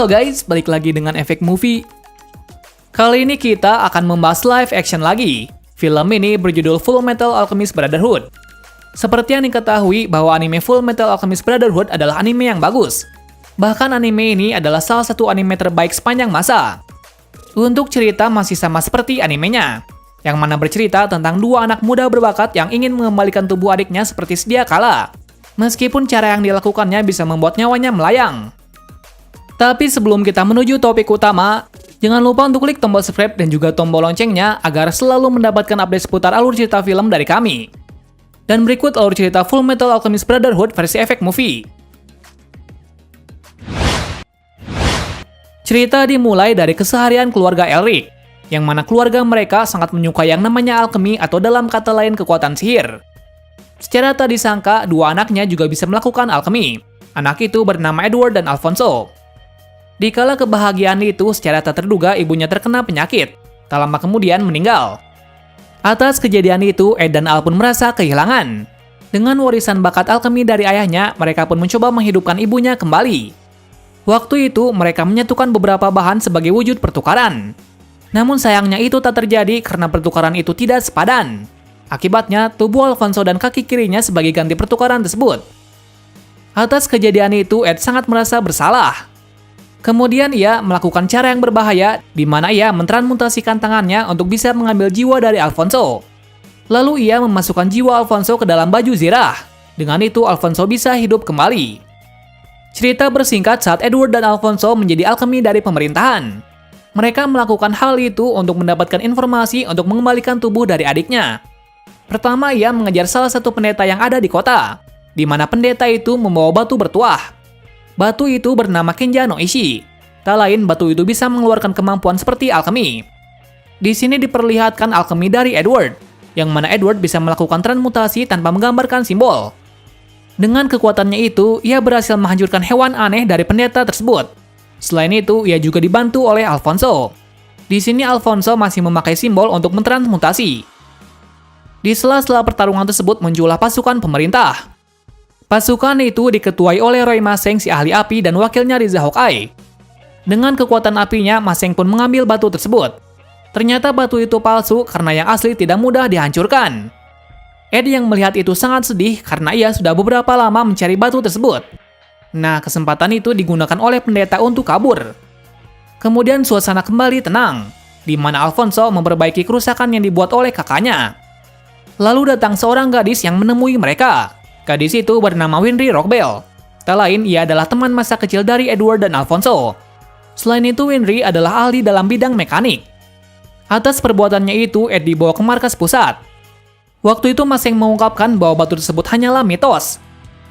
Halo guys, balik lagi dengan Efek Movie. Kali ini kita akan membahas live action lagi. Film ini berjudul Full Metal Alchemist Brotherhood. Seperti yang diketahui bahwa anime Full Metal Alchemist Brotherhood adalah anime yang bagus. Bahkan anime ini adalah salah satu anime terbaik sepanjang masa. Untuk cerita masih sama seperti animenya, yang mana bercerita tentang dua anak muda berbakat yang ingin mengembalikan tubuh adiknya seperti sedia kala. Meskipun cara yang dilakukannya bisa membuat nyawanya melayang. Tapi sebelum kita menuju topik utama, jangan lupa untuk klik tombol subscribe dan juga tombol loncengnya agar selalu mendapatkan update seputar alur cerita film dari kami. Dan berikut alur cerita Full Metal Alchemist Brotherhood versi Efek Movie. Cerita dimulai dari keseharian keluarga Elric, yang mana keluarga mereka sangat menyukai yang namanya alkemi atau dalam kata lain kekuatan sihir. Secara tak disangka, dua anaknya juga bisa melakukan alkemi. Anak itu bernama Edward dan Alfonso. Dikala kebahagiaan itu, secara tak terduga ibunya terkena penyakit. Tak lama kemudian meninggal. Atas kejadian itu, Ed dan Al pun merasa kehilangan. Dengan warisan bakat alkemi dari ayahnya, mereka pun mencoba menghidupkan ibunya kembali. Waktu itu, mereka menyatukan beberapa bahan sebagai wujud pertukaran. Namun sayangnya itu tak terjadi karena pertukaran itu tidak sepadan. Akibatnya, tubuh Alfonso dan kaki kirinya sebagai ganti pertukaran tersebut. Atas kejadian itu, Ed sangat merasa bersalah. Kemudian ia melakukan cara yang berbahaya, di mana ia mentransmutasikan tangannya untuk bisa mengambil jiwa dari Alfonso. Lalu ia memasukkan jiwa Alfonso ke dalam baju zirah. Dengan itu, Alfonso bisa hidup kembali. Cerita bersingkat saat Edward dan Alfonso menjadi alkemi dari pemerintahan. Mereka melakukan hal itu untuk mendapatkan informasi untuk mengembalikan tubuh dari adiknya. Pertama, ia mengejar salah satu pendeta yang ada di kota, di mana pendeta itu membawa batu bertuah. Batu itu bernama Kenja no Ishi. Tak lain, batu itu bisa mengeluarkan kemampuan seperti alkemi. Di sini diperlihatkan alkemi dari Edward, yang mana Edward bisa melakukan transmutasi tanpa menggambarkan simbol. Dengan kekuatannya itu, ia berhasil menghancurkan hewan aneh dari pendeta tersebut. Selain itu, ia juga dibantu oleh Alfonso. Di sini Alfonso masih memakai simbol untuk mentransmutasi. Di sela-sela pertarungan tersebut muncullah pasukan pemerintah. Pasukan itu diketuai oleh Roy Maseng si ahli api dan wakilnya Riza Hawkeye. Dengan kekuatan apinya, Maseng pun mengambil batu tersebut. Ternyata batu itu palsu karena yang asli tidak mudah dihancurkan. Ed yang melihat itu sangat sedih karena ia sudah beberapa lama mencari batu tersebut. Nah, kesempatan itu digunakan oleh pendeta untuk kabur. Kemudian suasana kembali tenang, di mana Alfonso memperbaiki kerusakan yang dibuat oleh kakaknya. Lalu datang seorang gadis yang menemui mereka. Gadis itu bernama Winry Rockbell. Tak lain, ia adalah teman masa kecil dari Edward dan Alfonso. Selain itu, Winry adalah ahli dalam bidang mekanik. Atas perbuatannya itu, Ed dibawa ke markas pusat. Waktu itu Maseng mengungkapkan bahwa batu tersebut hanyalah mitos.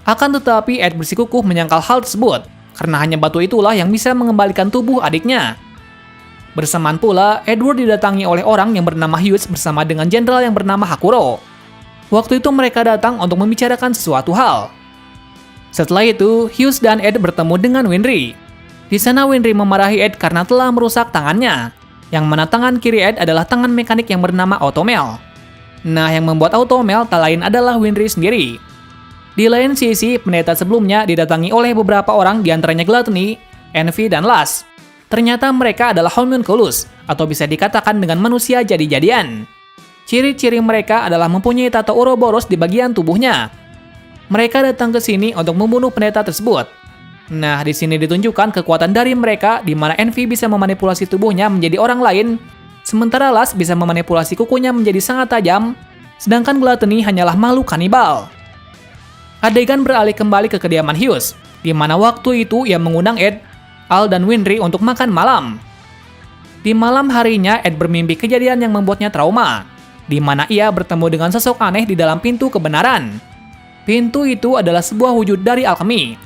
Akan tetapi, Ed bersikukuh menyangkal hal tersebut, karena hanya batu itulah yang bisa mengembalikan tubuh adiknya. Bersamaan pula, Edward didatangi oleh orang yang bernama Hughes bersama dengan jenderal yang bernama Hakuro. Waktu itu mereka datang untuk membicarakan sesuatu hal. Setelah itu, Hughes dan Ed bertemu dengan Winry. Di sana Winry memarahi Ed karena telah merusak tangannya, yang mana tangan kiri Ed adalah tangan mekanik yang bernama Automel. Nah, yang membuat Automel tak lain adalah Winry sendiri. Di lain sisi, pendeta sebelumnya didatangi oleh beberapa orang diantaranya Gluttony, Envy, dan Lust. Ternyata mereka adalah homunculus, atau bisa dikatakan dengan manusia jadi-jadian. Ciri-ciri mereka adalah mempunyai tato Ouroboros di bagian tubuhnya. Mereka datang ke sini untuk membunuh pendeta tersebut. Nah, di sini ditunjukkan kekuatan dari mereka, di mana Envy bisa memanipulasi tubuhnya menjadi orang lain, sementara Lust bisa memanipulasi kukunya menjadi sangat tajam, sedangkan Gluttony hanyalah makhluk kanibal. Adegan beralih kembali ke kediaman Hughes, di mana waktu itu ia mengundang Ed, Al, dan Winry untuk makan malam. Di malam harinya, Ed bermimpi kejadian yang membuatnya trauma, di mana ia bertemu dengan sosok aneh di dalam pintu kebenaran. Pintu itu adalah sebuah wujud dari alkemi.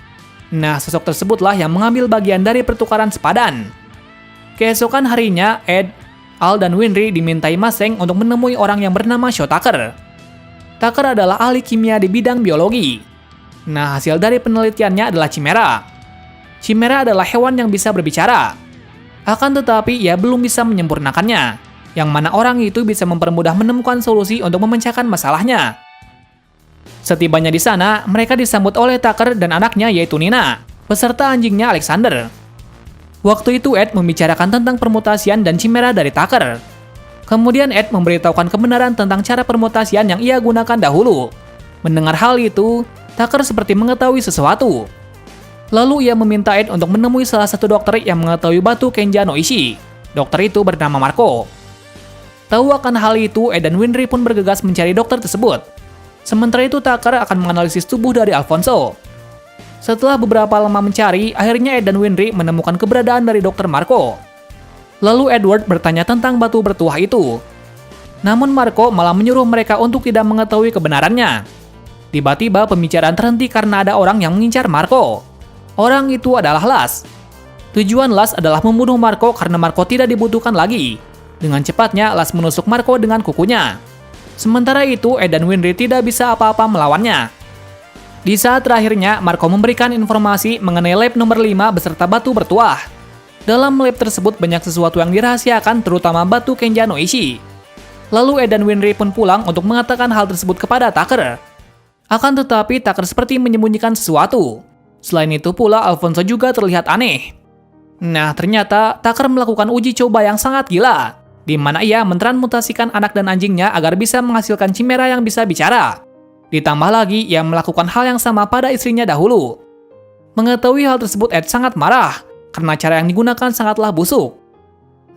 Nah, sosok tersebutlah yang mengambil bagian dari pertukaran sepadan. Keesokan harinya, Ed, Al, dan Winry dimintai Maseng untuk menemui orang yang bernama Shaw Tucker. Tucker adalah ahli kimia di bidang biologi. Nah, hasil dari penelitiannya adalah chimera. Chimera adalah hewan yang bisa berbicara. Akan tetapi ia belum bisa menyempurnakannya, yang mana orang itu bisa mempermudah menemukan solusi untuk memecahkan masalahnya. Setibanya di sana, mereka disambut oleh Tucker dan anaknya yaitu Nina, beserta anjingnya Alexander. Waktu itu Ed membicarakan tentang permutasian dan chimera dari Tucker. Kemudian Ed memberitahukan kebenaran tentang cara permutasian yang ia gunakan dahulu. Mendengar hal itu, Tucker seperti mengetahui sesuatu. Lalu ia meminta Ed untuk menemui salah satu dokter yang mengetahui batu Kenja no Ishi. Dokter itu bernama Marco. Tahu akan hal itu, Ed dan Winry pun bergegas mencari dokter tersebut. Sementara itu Tucker akan menganalisis tubuh dari Alfonso. Setelah beberapa lama mencari, akhirnya Ed dan Winry menemukan keberadaan dari dokter Marco. Lalu Edward bertanya tentang batu bertuah itu. Namun Marco malah menyuruh mereka untuk tidak mengetahui kebenarannya. Tiba-tiba pembicaraan terhenti karena ada orang yang mengincar Marco. Orang itu adalah Las. Tujuan Las adalah membunuh Marco karena Marco tidak dibutuhkan lagi. Dengan cepatnya, Las menusuk Marco dengan kukunya. Sementara itu, Ed dan Winry tidak bisa apa-apa melawannya. Di saat terakhirnya, Marco memberikan informasi mengenai lab nomor 5 beserta batu bertuah. Dalam lab tersebut banyak sesuatu yang dirahasiakan, terutama batu Kenja no Ishi. Lalu Ed dan Winry pun pulang untuk mengatakan hal tersebut kepada Tucker. Akan tetapi, Tucker seperti menyembunyikan sesuatu. Selain itu pula, Alfonso juga terlihat aneh. Nah, ternyata Tucker melakukan uji coba yang sangat gila, di mana ia mentransmutasikan anak dan anjingnya agar bisa menghasilkan chimera yang bisa bicara. Ditambah lagi, ia melakukan hal yang sama pada istrinya dahulu. Mengetahui hal tersebut, Ed sangat marah, karena cara yang digunakan sangatlah busuk.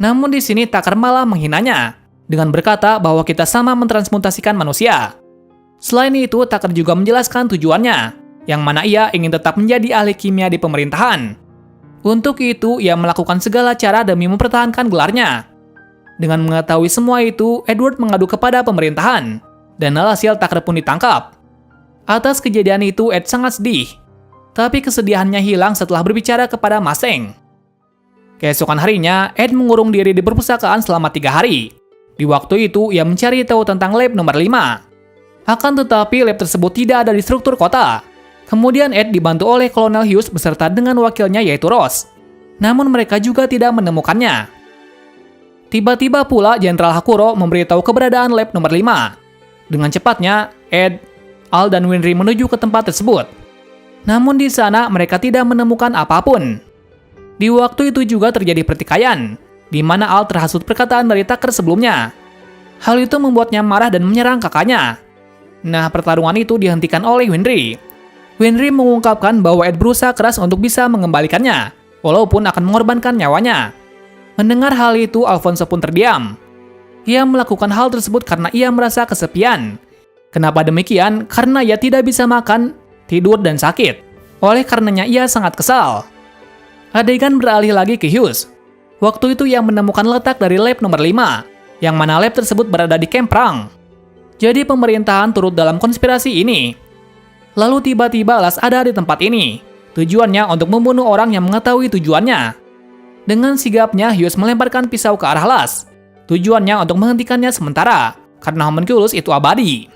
Namun di sini Tucker malah menghinanya, dengan berkata bahwa kita sama mentransmutasikan manusia. Selain itu, Tucker juga menjelaskan tujuannya, yang mana ia ingin tetap menjadi ahli kimia di pemerintahan. Untuk itu, ia melakukan segala cara demi mempertahankan gelarnya. Dengan mengetahui semua itu, Edward mengadu kepada pemerintahan, dan alhasil Tucker pun ditangkap. Atas kejadian itu, Ed sangat sedih, tapi kesedihannya hilang setelah berbicara kepada Maseng. Keesokan harinya, Ed mengurung diri di perpustakaan selama 3 hari. Di waktu itu, ia mencari tahu tentang lab nomor 5. Akan tetapi, lab tersebut tidak ada di struktur kota. Kemudian Ed dibantu oleh Kolonel Hughes beserta dengan wakilnya yaitu Ross. Namun mereka juga tidak menemukannya. Tiba-tiba pula Jenderal Hakuro memberitahu keberadaan lab nomor 5. Dengan cepatnya, Ed, Al, dan Winry menuju ke tempat tersebut. Namun di sana mereka tidak menemukan apapun. Di waktu itu juga terjadi pertikaian, di mana Al terhasut perkataan dari Tucker sebelumnya. Hal itu membuatnya marah dan menyerang kakaknya. Nah, pertarungan itu dihentikan oleh Winry. Winry mengungkapkan bahwa Ed berusaha keras untuk bisa mengembalikannya, walaupun akan mengorbankan nyawanya. Mendengar hal itu, Alfonso pun terdiam. Ia melakukan hal tersebut karena ia merasa kesepian. Kenapa demikian? Karena ia tidak bisa makan, tidur, dan sakit. Oleh karenanya ia sangat kesal. Adegan beralih lagi ke Hughes. Waktu itu ia menemukan letak dari lab nomor 5, yang mana lab tersebut berada di kamp perang. Jadi pemerintahan turut dalam konspirasi ini. Lalu tiba-tiba Las ada di tempat ini. Tujuannya untuk membunuh orang yang mengetahui tujuannya. Dengan sigapnya, Hughes melemparkan pisau ke arah Las. Tujuannya untuk menghentikannya sementara, karena homunculus itu abadi.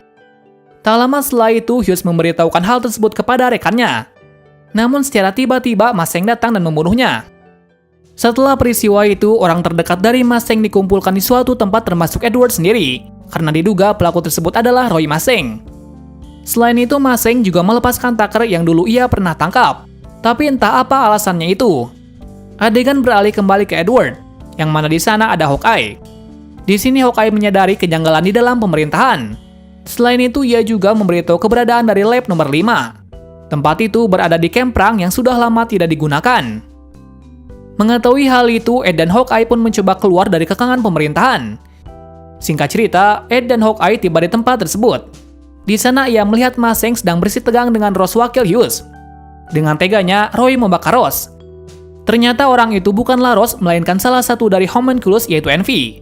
Tak lama setelah itu, Hughes memberitahukan hal tersebut kepada rekannya. Namun secara tiba-tiba, Maseng datang dan membunuhnya. Setelah peristiwa itu, orang terdekat dari Maseng dikumpulkan di suatu tempat termasuk Edward sendiri, karena diduga pelaku tersebut adalah Roy Maseng. Selain itu, Maseng juga melepaskan Tucker yang dulu ia pernah tangkap. Tapi entah apa alasannya itu. Adegan beralih kembali ke Edward, yang mana di sana ada Hawkeye. Di sini Hawkeye menyadari kejanggalan di dalam pemerintahan. Selain itu, ia juga memberitahu keberadaan dari lab nomor 5. Tempat itu berada di kamp perang yang sudah lama tidak digunakan. Mengetahui hal itu, Ed dan Hawkeye pun mencoba keluar dari kekangan pemerintahan. Singkat cerita, Ed dan Hawkeye tiba di tempat tersebut. Di sana ia melihat Maseng sedang bersih tegang dengan Ross wakil Hughes. Dengan teganya, Roy membakar Ross. Ternyata orang itu bukanlah Ross, melainkan salah satu dari homunculus yaitu Envy.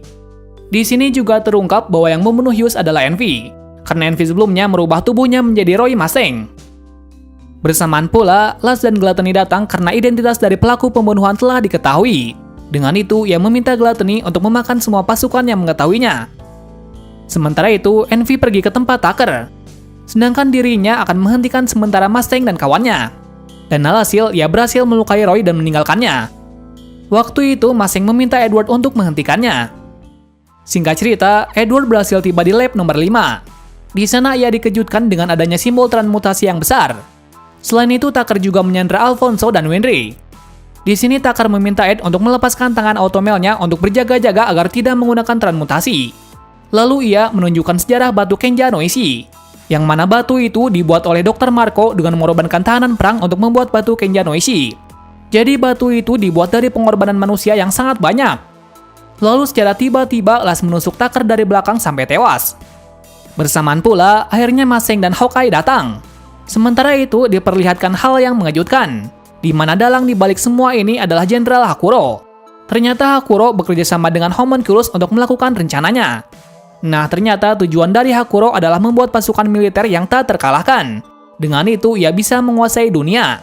Di sini juga terungkap bahwa yang membunuh Hughes adalah Envy, karena Envy sebelumnya merubah tubuhnya menjadi Roy Maseng. Bersamaan pula, Las dan Gluttony datang karena identitas dari pelaku pembunuhan telah diketahui. Dengan itu, ia meminta Gluttony untuk memakan semua pasukan yang mengetahuinya. Sementara itu, Envy pergi ke tempat Tucker. Sedangkan dirinya akan menghentikan sementara Maseng dan kawannya. Dan alhasil, ia berhasil melukai Roy dan meninggalkannya. Waktu itu, Maseng meminta Edward untuk menghentikannya. Singkat cerita, Edward berhasil tiba di lab nomor 5. Di sana ia dikejutkan dengan adanya simbol transmutasi yang besar. Selain itu, Tucker juga menyandra Alfonso dan Winry. Di sini Tucker meminta Ed untuk melepaskan tangan Automelnya untuk berjaga-jaga agar tidak menggunakan transmutasi. Lalu ia menunjukkan sejarah batu Kenja Noishi, yang mana batu itu dibuat oleh Dr. Marco dengan mengorbankan tahanan perang untuk membuat batu Kenja Noishi. Jadi batu itu dibuat dari pengorbanan manusia yang sangat banyak. Lalu secara tiba-tiba Lash menusuk Tucker dari belakang sampai tewas. Bersamaan pula, akhirnya Maseng dan Hawkeye datang. Sementara itu diperlihatkan hal yang mengejutkan, di mana dalang di balik semua ini adalah Jenderal Hakuro. Ternyata Hakuro bekerja sama dengan Homunculus untuk melakukan rencananya. Nah, ternyata tujuan dari Hakuro adalah membuat pasukan militer yang tak terkalahkan. Dengan itu, ia bisa menguasai dunia.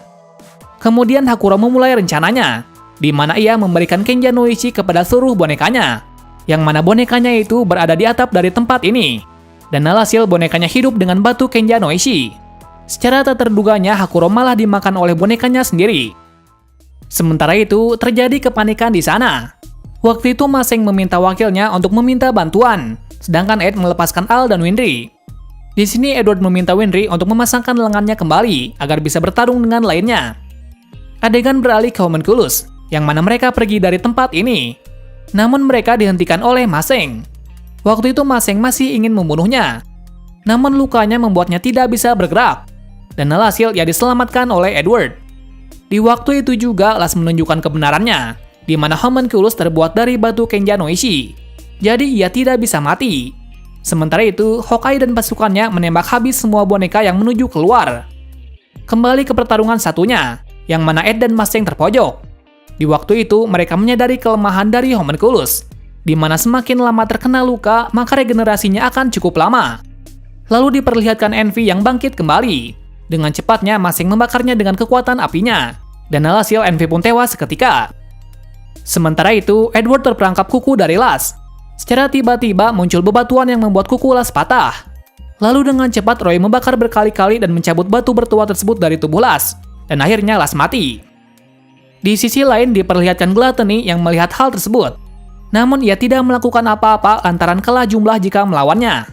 Kemudian Hakuro memulai rencananya, di mana ia memberikan Kenja Noishi kepada seluruh bonekanya, yang mana bonekanya itu berada di atap dari tempat ini. Dan alhasil bonekanya hidup dengan batu Kenja Noishi. Secara tak terduganya, Hakuro malah dimakan oleh bonekanya sendiri. Sementara itu, terjadi kepanikan di sana. Waktu itu Maseng meminta wakilnya untuk meminta bantuan, sedangkan Ed melepaskan Al dan Winry. Di sini Edward meminta Winry untuk memasangkan lengannya kembali agar bisa bertarung dengan lainnya. Adegan beralih ke Homunculus, yang mana mereka pergi dari tempat ini. Namun mereka dihentikan oleh Maseng. Waktu itu Maseng masih ingin membunuhnya. Namun lukanya membuatnya tidak bisa bergerak. Dan alhasil ia diselamatkan oleh Edward. Di waktu itu juga Lash menunjukkan kebenarannya, di mana Homunculus terbuat dari batu Kenja Noishi. Jadi ia tidak bisa mati. Sementara itu, Hawkeye dan pasukannya menembak habis semua boneka yang menuju keluar. Kembali ke pertarungan satunya, yang mana Ed dan Maseng terpojok. Di waktu itu, mereka menyadari kelemahan dari Homunculus, di mana semakin lama terkena luka, maka regenerasinya akan cukup lama. Lalu diperlihatkan Envy yang bangkit kembali. Dengan cepatnya, Maseng membakarnya dengan kekuatan apinya, dan alhasil Envy pun tewas seketika. Sementara itu, Edward terperangkap kuku dari Lash. Secara tiba-tiba muncul bebatuan yang membuat kuku Lash patah. Lalu dengan cepat Roy membakar berkali-kali dan mencabut batu bertuah tersebut dari tubuh Lash, dan akhirnya Lash mati. Di sisi lain diperlihatkan Gluttony yang melihat hal tersebut. Namun ia tidak melakukan apa-apa lantaran kalah jumlah jika melawannya.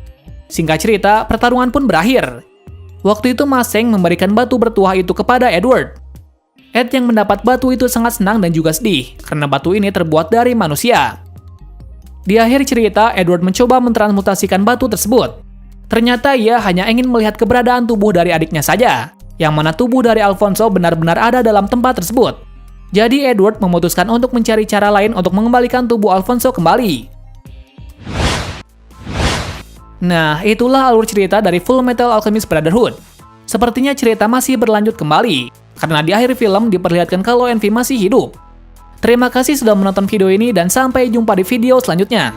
Singkat cerita, pertarungan pun berakhir. Waktu itu Maseng memberikan batu bertuah itu kepada Edward. Ed yang mendapat batu itu sangat senang dan juga sedih, karena batu ini terbuat dari manusia. Di akhir cerita, Edward mencoba mentransmutasikan batu tersebut. Ternyata ia hanya ingin melihat keberadaan tubuh dari adiknya saja, yang mana tubuh dari Alfonso benar-benar ada dalam tempat tersebut. Jadi Edward memutuskan untuk mencari cara lain untuk mengembalikan tubuh Alfonso kembali. Nah, itulah alur cerita dari Fullmetal Alchemist Brotherhood. Sepertinya cerita masih berlanjut kembali, karena di akhir film diperlihatkan kalau Envy masih hidup. Terima kasih sudah menonton video ini dan sampai jumpa di video selanjutnya.